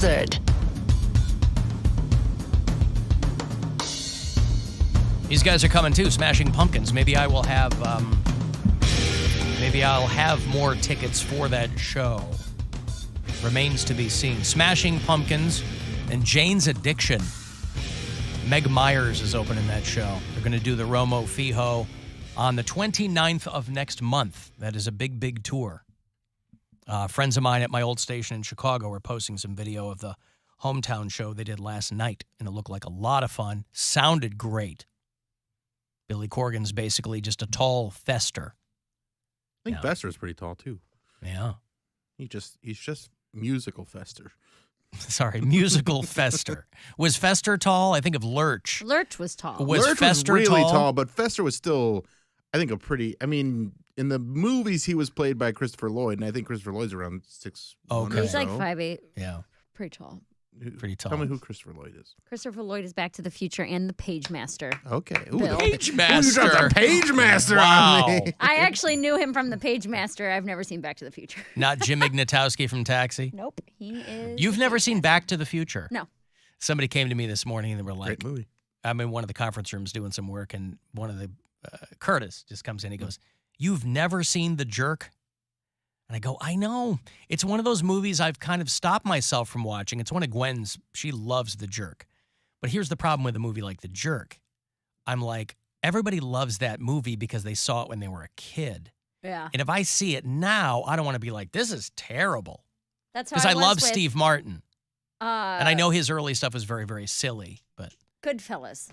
Buzzard. These guys are coming too, Smashing Pumpkins. Maybe I'll have more tickets for that show. Remains to be seen. Smashing Pumpkins and Jane's Addiction. Meg Myers is opening that show. They're going to do the Romo Fijo on the 29th of next month. That is a big, big tour. Friends of mine at my old station in Chicago were posting some video of the hometown show they did last night, and it looked like a lot of fun. Sounded great. Billy Corgan's basically just a tall Fester. I think Fester is pretty tall too. Yeah. He's just musical Fester. Sorry, musical Fester. Was Fester tall? I think of Lurch. Lurch was tall. Was Fester was really tall? tall, but Fester was still, I think, in the movies he was played by Christopher Lloyd, and I think Christopher Lloyd's around 6'1" Okay. or He's like so. 5'8". Yeah. Pretty tall. Pretty tall. Tell me who Christopher Lloyd is. Christopher Lloyd is Back to the Future and the Page Master. Okay. Bill. Page Ooh, Master. you dropped a Page Master Wow. on me. I actually knew him from the Page Master. I've never seen Back to the Future. Not Jim Ignatowski from Taxi? Nope. He is. You've never seen Back to the Future? No. Somebody came to me this morning and they were like, Great movie. I'm in one of the conference rooms doing some work, and one of the, Curtis just comes in. He goes, "You've never seen The Jerk?" And I go, "I know. It's one of those movies I've kind of stopped myself from watching. It's one of Gwen's. She loves The Jerk. But here's the problem with a movie like The Jerk. I'm like, everybody loves that movie because they saw it when they were a kid. Yeah. And if I see it now, I don't want to be like, this is terrible. That's how Because I was love with, Steve Martin. And I Uh, know his early stuff was very, very silly. But Goodfellas.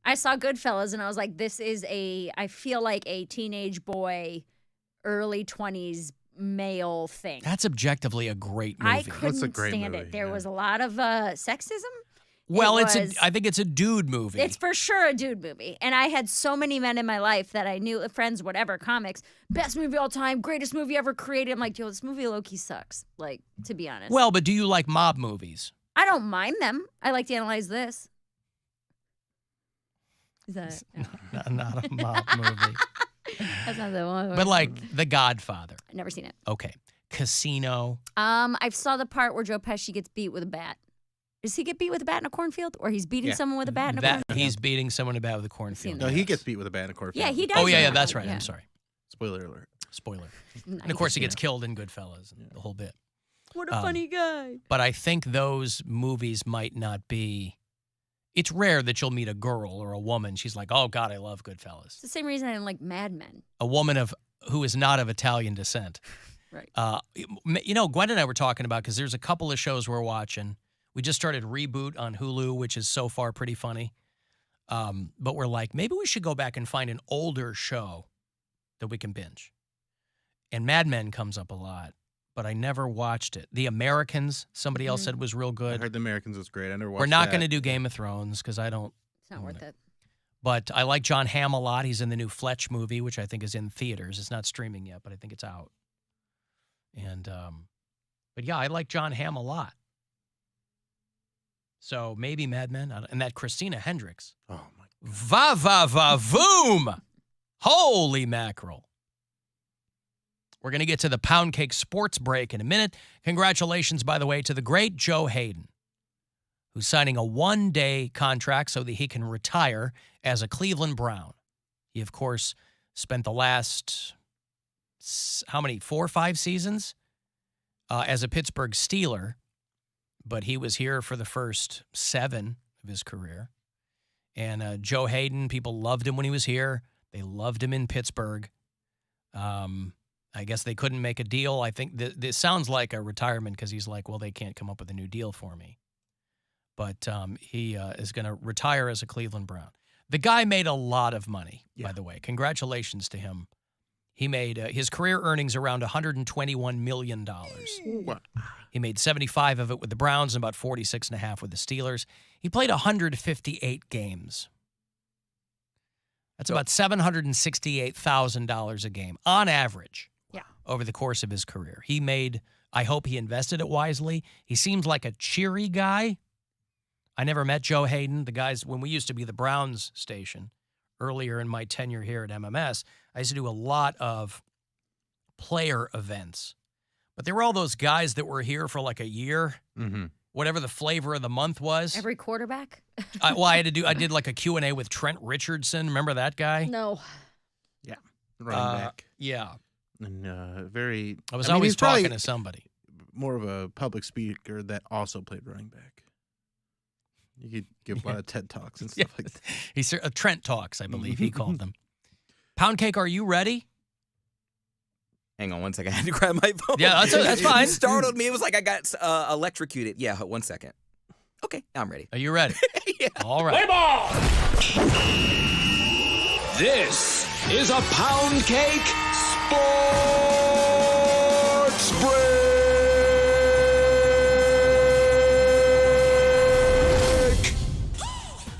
I saw Goodfellas and I was like, this is I feel like a teenage boy, early 20s male thing. that's objectively a great movie. I couldn't a great stand movie, it. There yeah. was a lot of sexism. Well, It was- I think it's a dude movie. It's for sure a dude movie. And I had so many men in my life that I knew, friends, whatever, comics, best movie of all time, greatest movie ever created. I'm like, yo, this movie low-key sucks, like, to be honest. Well, but do you like mob movies? I don't mind them. I like to analyze this. Is that Not a mob movie. That's not the one. But like The Godfather. I've never seen it. Okay. Casino. I saw the part where Joe Pesci gets beat with a bat. Does he get beat with a bat in a cornfield? Or he's beating Yeah. someone with a bat in a That cornfield? he's beating someone about with a cornfield. No, he gets beat with a bat in a cornfield. Yeah, he does. Oh, yeah, in yeah, that that's one, right. yeah. I'm sorry. Spoiler alert. Spoiler. Nice. And of course, he gets killed in Goodfellas and the whole bit. What a funny guy. But I think those movies might not be. It's rare that you'll meet a girl or a woman. She's like, oh, God, I love Goodfellas. It's the same reason I didn't like Mad Men. A woman who is not of Italian descent. Right. You know, Gwen and I were talking about, because there's a couple of shows we're watching. We just started Reboot on Hulu, which is so far pretty funny. But we're like, maybe we should go back and find an older show that we can binge. And Mad Men comes up a lot, but I never watched it. The Americans, somebody else said was real I good. heard The Americans was great. I never watched We're not that. going to do Game of Thrones because I don't. It's not worth it. But I like John Hamm a lot. He's in the new Fletch movie, which I think is in theaters. It's not streaming yet, but I think it's out. And, but yeah, I like John Hamm a lot. So maybe Mad Men. And that Christina Hendricks. Oh, my. Va, va, va, voom. Holy mackerel. We're going to get to the Poundcake sports break in a minute. Congratulations, by the way, to the great Joe Hayden, who's signing a one-day contract so that he can retire as a Cleveland Brown. He, of course, spent the last, 4 or 5 seasons as a Pittsburgh Steeler, but he was here for the first 7 of his career. And Joe Hayden, people loved him when he was here. They loved him in Pittsburgh. I guess they couldn't make a deal. I think this sounds like a retirement because he's like, well, they can't come up with a new deal for me. But he is going to retire as a Cleveland Brown. The guy made a lot of money, by the way. Congratulations to him. He made his career earnings around $121 million. Wow. He made 75 of it with the Browns and about 46.5 with the Steelers. He played 158 games. That's about $768,000 a game on average. Yeah. Over the course of his career. He made, I hope he invested it wisely. He seems like a cheery guy. I never met Joe Hayden. The guys, when we used to be the Browns station, earlier in my tenure here at MMS, I used to do a lot of player events. But they were all those guys that were here for like a year, Mm-hmm. whatever the flavor of the month was. Every quarterback? I did like a Q&A with Trent Richardson. Remember that guy? No. Yeah. Running back. Yeah. And very. I was mean, always he's probably talking to somebody. more of a public speaker that also played running back. You could give a lot of TED Talks and stuff like that. He's Trent Talks, I believe he called them. Poundcake, are you ready? Hang on 1 second. I had to grab my phone. Yeah, that's fine. You startled me. It was like I got electrocuted. Yeah, 1 second. Okay, now I'm ready. Are you ready? Yeah. All right. This is a Poundcake Sports Break.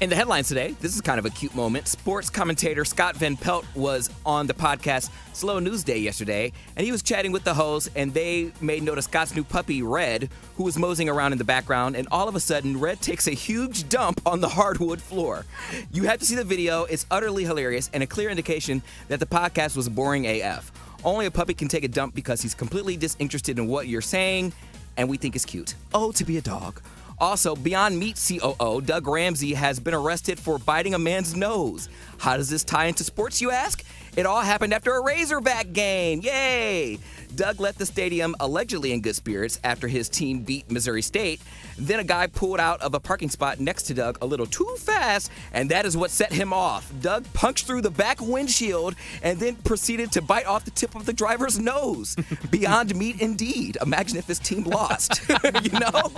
In the headlines today, this is kind of a cute moment. Sports commentator Scott Van Pelt was on the podcast Slow News Day yesterday, and he was chatting with the host, and they made note of Scott's new puppy, Red, who was moseying around in the background, and all of a sudden, Red takes a huge dump on the hardwood floor. You have to see the video. It's utterly hilarious and a clear indication that the podcast was boring AF. Only a puppy can take a dump because he's completely disinterested in what you're saying, and we think it's cute. Oh, to be a dog. Also, Beyond Meat COO Doug Ramsey has been arrested for biting a man's nose. How does this tie into sports, you ask? It all happened after a Razorback game. Yay! Doug left the stadium allegedly in good spirits after his team beat Missouri State. Then a guy pulled out of a parking spot next to Doug a little too fast, and that is what set him off. Doug punched through the back windshield and then proceeded to bite off the tip of the driver's nose. Beyond meat indeed. Imagine if his team lost, you know?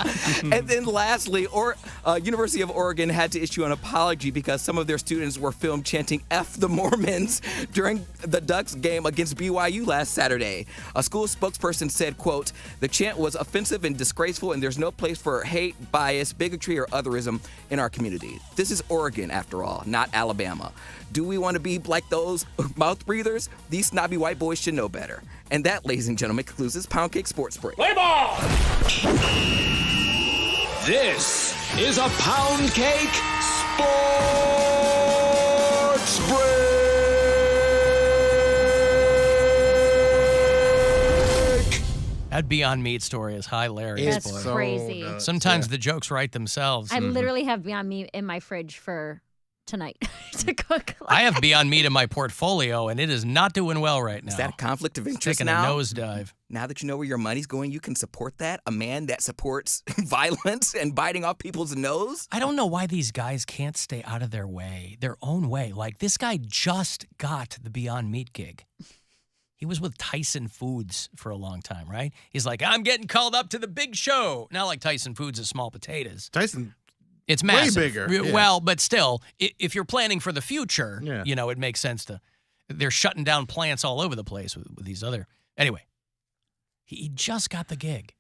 And then lastly, University of Oregon had to issue an apology because some of their students were filmed chanting F the Mormons during the Ducks game against BYU last Saturday. A school spokesperson said, quote, "The chant was offensive and disgraceful, and there's no place for hate, bias, bigotry, or otherism in our community. This is Oregon, after all, not Alabama. Do we want to be like those mouth breathers? These snobby white boys should know better." And that, ladies and gentlemen, concludes this Poundcake Sports Break. Play ball! This is a Poundcake Sports Break. That Beyond Meat story is hilarious. That's boy. so crazy. nuts. Sometimes Yeah. the jokes write themselves. I literally have Beyond Meat in my fridge for tonight to cook. I have Beyond Meat in my portfolio, and it is not doing well right now. Is that a conflict of It's interest taking now? a nosedive. Now that you know where your money's going, you can support that? A man that supports violence and biting off people's nose? I don't know why these guys can't stay out of their own way. Like, this guy just got the Beyond Meat gig. He was with Tyson Foods for a long time, right? He's like, I'm getting called up to the big show. Not like Tyson Foods is small potatoes. Tyson, It's massive. bigger, yeah. Well, but still, if you're planning for the future, Yeah. you know, it makes sense to. They're shutting down plants all over the place with these other. Anyway, he just got the gig.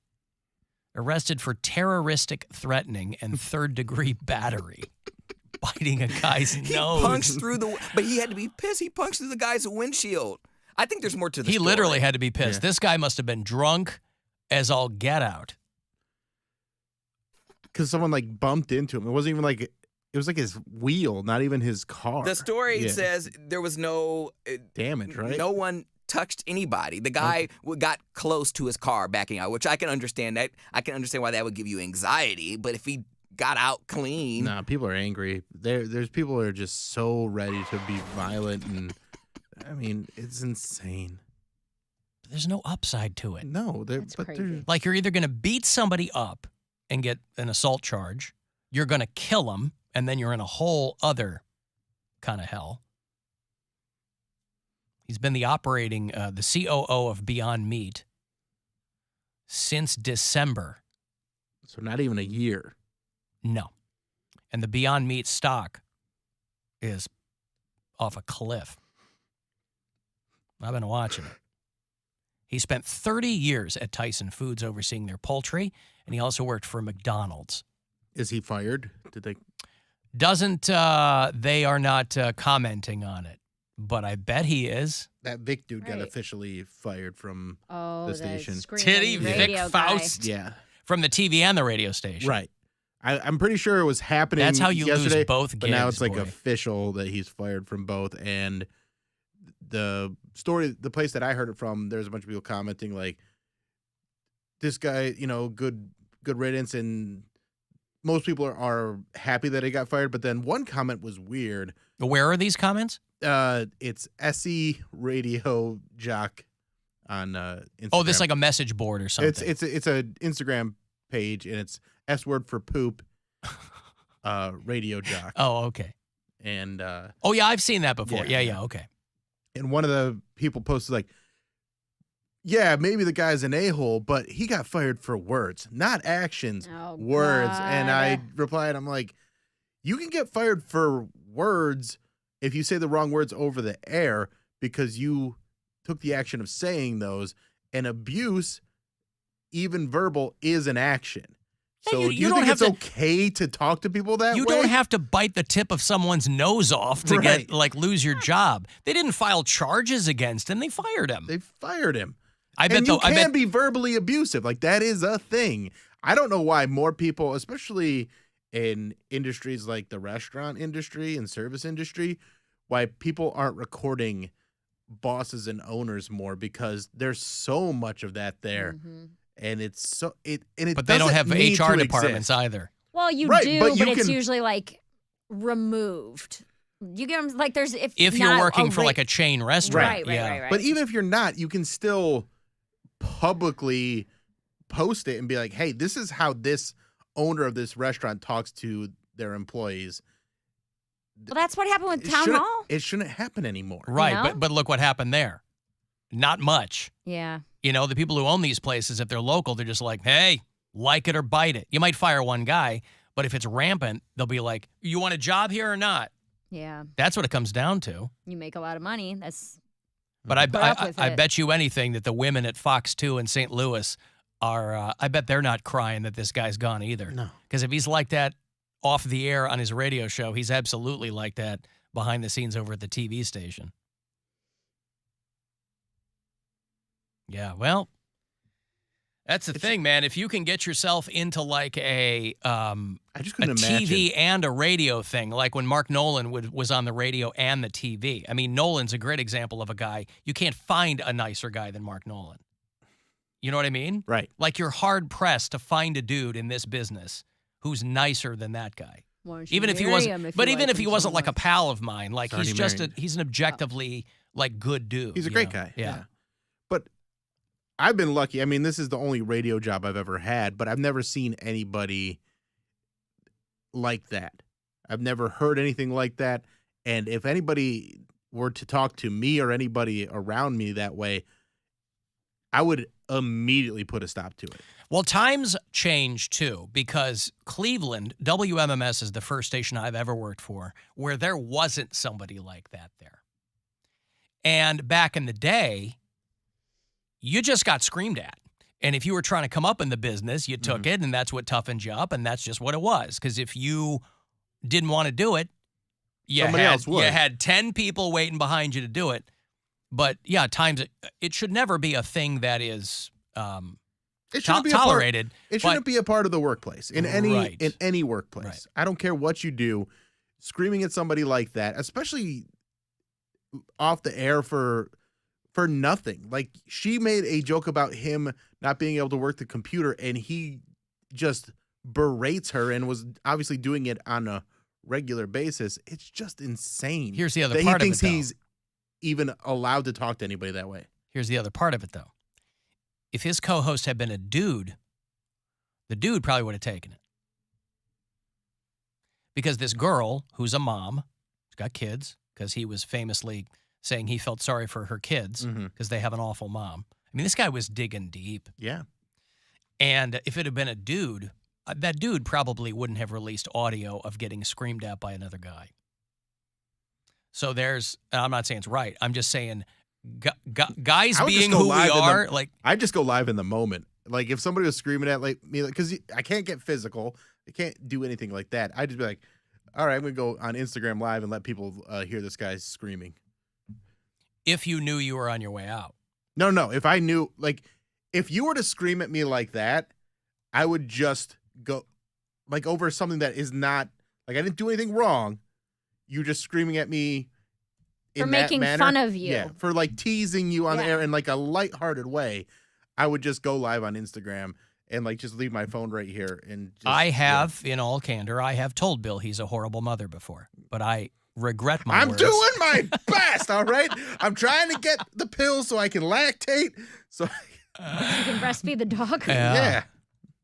Arrested for terroristic threatening and third-degree battery. Biting a guy's He nose. punched through but he had to be pissed. He punched through the guy's windshield. I think there's more to the He story. literally had to be pissed. Yeah. This guy must have been drunk as all get out. because someone like bumped into him. It wasn't even like it was like his wheel, not even his car. The story Yeah. says there was no Damage, right? No one touched anybody. The guy got close to his car backing out, which I can understand. That I can understand why that would give you anxiety. But if he got out clean, Nah, people are angry. There's people that are just so ready to be violent, and I mean, it's insane. There's no upside to it. No, That's but crazy. they're Like, you're either going to beat somebody up and get an assault charge, you're going to kill them, and then you're in a whole other kind of hell. He's been the COO of Beyond Meat since December. so not even a year. No. And the Beyond Meat stock is off a cliff. I've been watching it. He spent 30 years at Tyson Foods overseeing their poultry, and he also worked for McDonald's. Is he fired? Did they? They are not commenting on it, but I bet he is. That Vic dude got Right. officially fired from Oh, the station. Titty Vic radio guy. Faust Yeah, from the TV and the radio station. right. I'm pretty sure it was happening. That's how you yesterday, lose both But now gigs, it's like boy. official that he's fired from both. And the place that I heard it from, there's a bunch of people commenting like, this guy, good good riddance, and most people are happy that he got fired. But then one comment was weird. Where are these comments? It's SE Radio Jock on Instagram. Oh, this is like a message board or something. It's a Instagram page, and it's S word for poop. Radio Jock. Oh, okay. And oh yeah, I've seen that before. Yeah, okay. And one of the people posted like, yeah, maybe the guy's an a-hole, but he got fired for words, not actions, words. God. And I replied, I'm like, you can get fired for words if you say the wrong words over the air because you took the action of saying those. And abuse, even verbal, is an action. So you do you don't think have it's to- okay to talk to people that You way? don't have to bite the tip of someone's nose off to Right. get lose your job. They didn't file charges against him. They fired him. They fired him. I bet And you I can bet be verbally abusive. Like, that is a thing. I don't know why more people, especially in industries like the restaurant industry and service industry, why people aren't recording bosses and owners more, because there's so much of that there. Mhm. And it's so it but they don't doesn't have need HR to departments exist. either. Well, you Right, do, but but, you it's can- usually like removed. You get them like there's If you're not working for ra- like a chain restaurant, right. But even if you're not, you can still publicly post it and be like, hey, this is how this owner of this restaurant talks to their employees. Well, that's what happened with It Town shouldn't- Hall. It shouldn't happen anymore. Right, know? but look what happened there. Not much. Yeah. You know, the people who own these places, if they're local, they're just like, hey, like it or bite it. You might fire one guy, but if it's rampant, they'll be like, you want a job here or not? Yeah. That's what it comes down to. You make a lot of money. That's But I Put up with I it. bet you anything that the women at Fox 2 in St. Louis are, I bet they're not crying that this guy's gone either. No. Because if he's like that off the air on his radio show, he's absolutely like that behind the scenes over at the TV station. Yeah, well, that's the thing, man. If you can get yourself into like a I just couldn't imagine. TV and a radio thing, like when Mark Nolan was on the radio and the TV. I mean, Nolan's a great example of a guy. You can't find a nicer guy than Mark Nolan. You know what I mean? Right. Like you're hard pressed to find a dude in this business who's nicer than that guy. Even if he wasn't, but even if he wasn't like a pal of mine, like He's he's already just married. he's an objectively like good dude. He's a you great know? guy. Yeah. But I've been lucky. I mean, this is the only radio job I've ever had, but I've never seen anybody like that. I've never heard anything like that. And if anybody were to talk to me or anybody around me that way, I would immediately put a stop to it. Well, times change too, because Cleveland, WMMS is the first station I've ever worked for where there wasn't somebody like that there. And back in the day, you just got screamed at. And if you were trying to come up in the business, you took it, and that's what toughened you up, and that's just what it was. Because if you didn't want to do it, Somebody else would. you had 10 people waiting behind you to do it. But yeah, times it should never be a thing that is It shouldn't be tolerated. It shouldn't be a part of the workplace in any workplace. Right. I don't care what you do. Screaming at somebody like that, especially off the air for nothing. Like, she made a joke about him not being able to work the computer, and he just berates her and was obviously doing it on a regular basis. It's just insane. Here's the other that part he of thinks it, though. he's even allowed to talk to anybody that way. Here's the other part of it, though. If his co-host had been a dude, the dude probably would have taken it. Because this girl, who's a mom, she's got kids, because he was famously saying he felt sorry for her kids because they have an awful mom. I mean, this guy was digging deep. Yeah. And if it had been a dude, that dude probably wouldn't have released audio of getting screamed at by another guy. So there's, I'm not saying it's right. I'm just saying guys I would just being go who we live in the- are, like, I just go live in the moment. Like, if somebody was screaming at me, because I can't get physical, I can't do anything like that. I'd just be like, all right, I'm going to go on Instagram Live and let people hear this guy screaming. if you knew you were on your way out. No. If I knew, like, if you were to scream at me like that, I would just go, like, over something that is not, like, I didn't do anything wrong. You just screaming at me in For that making manner. fun of you. Yeah, for, like, teasing you on the Yeah. air in, like, a lighthearted way. I would just go live on Instagram and like just leave my phone right here. And just, I have, in all candor, I have told Bill he's a horrible mother before, but I regret my I'm words. doing my best, all right? I'm trying to get the pills so I can lactate. So You can breastfeed the dog. yeah.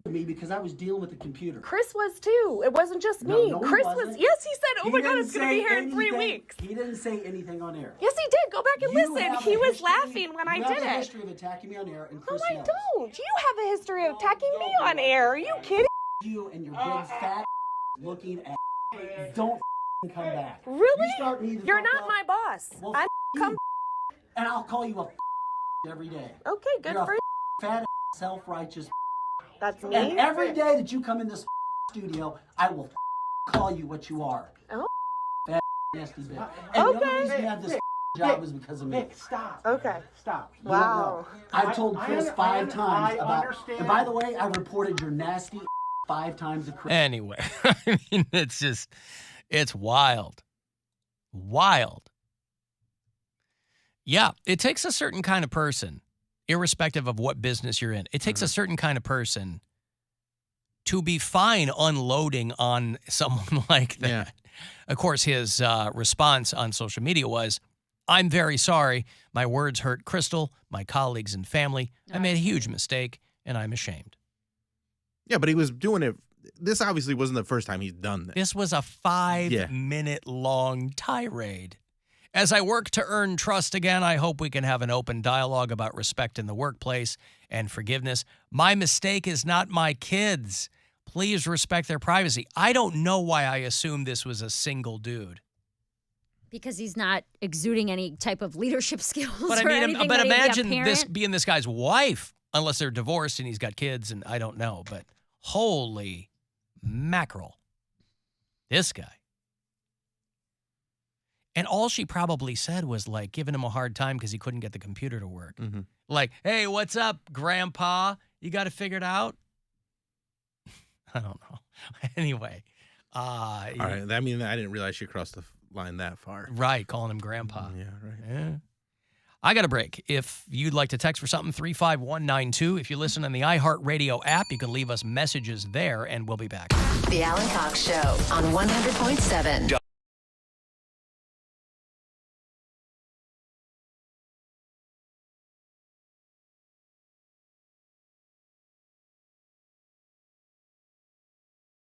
Me because I was dealing with the computer. Chris was too. It wasn't just No, me. no, he Chris wasn't. was. Yes, he said, "Oh He my God, didn't it's going to be say here in 3 anything- weeks." He didn't say anything on air. Yes, he did. Go back and You listen. have He a was history- laughing when I you did have a it. history of attacking me on air, and No, Chris I knows. don't. You have a history of attacking me on air. Are you kidding? You and your big fat looking ass. Don't come back. Really? You start me the You're fuck not up, my boss. well, I'm come. and I'll call you a every day. Okay, good You're for a you. fat self-righteous. That's me. And every day that you come in this studio, I will call you what you are. Oh. Fat nasty bitch. And the only Okay. reason you have this job is because of me. Stop. Okay. Stop. You don't Wow. know. I've told Chris I 5 times I about. understand. And by the way, I reported your nasty 5 times to Chris. Anyway, I mean, it's wild. Wild. Yeah, it takes a certain kind of person, irrespective of what business you're in. It takes a certain kind of person to be fine unloading on someone like that. Yeah. Of course, his response on social media was, "I'm very sorry. My words hurt Crystal, my colleagues and family. I made a huge mistake, and I'm ashamed." Yeah, but he was doing it. This obviously wasn't the first time he's done this. This was a 5-minute long tirade. As I work to earn trust again, I hope we can have an open dialogue about respect in the workplace and forgiveness. My mistake is not my kids. Please respect their privacy. I don't know why I assumed this was a single dude. Because he's not exuding any type of leadership skills But I or mean, anything. but that he'd be a imagine this parent. being this guy's wife, unless they're divorced and he's got kids, and I don't know. But holy mackerel, this guy. And all she probably said was like giving him a hard time because he couldn't get the computer to work. Mhm. Like, "Hey, what's up, Grandpa? You got it figured out?" I don't know. Anyway. All right. I mean, I didn't realize she crossed the line that far. Right, calling him Grandpa. Yeah, right. Yeah. I got a break. If you'd like to text for something, 35192. If you listen on the iHeartRadio app, you can leave us messages there, and we'll be back. The Alan Cox Show on 100.7